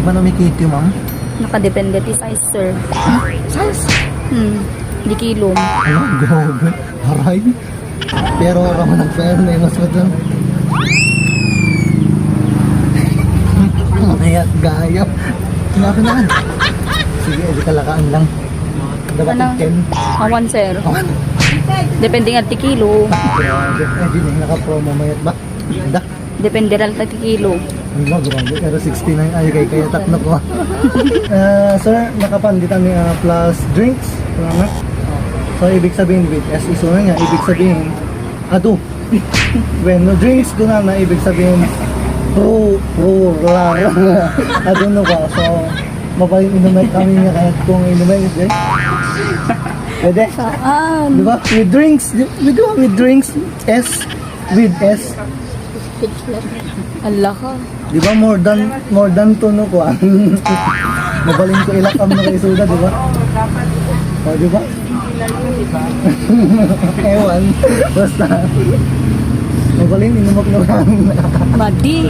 Di ba namikiti, ma'am? Nakadepende ti size, sir. Size? Di kilo. Ano, grabe. Haray. Pero raman ang fair na yung maswat lang. Ayat, gaya. Kinakanaan. Sige, edi kalakaan lang. Dapat Ano? 10. Awan, sir. Awan. Depende nga ti kilo. Grabe. Edi na yung naka-promo mayat ba? Da. Depende lang ti kilo. Ang ba, grabe. Pero 69. Ay, kaya tatlo ko. Sir, nakapanditan ni plus drinks. Salamat. So, ibig sabihin with S is una nga. Ibig sabihin, ado. When no drinks ko na ibig sabihin, lang. Ado no ko. So, mapaling inumin kami niya kahit kung inumin. Pwede? Saan? Diba? With drinks. We go with drinks. S. With S. Allah ka. Di ba more than tuno ko ah. Mabaling ko ilakam na kay Suda, di ba? O, di ba? Ewan. Basta. Mabaling inumak na lang. Madi.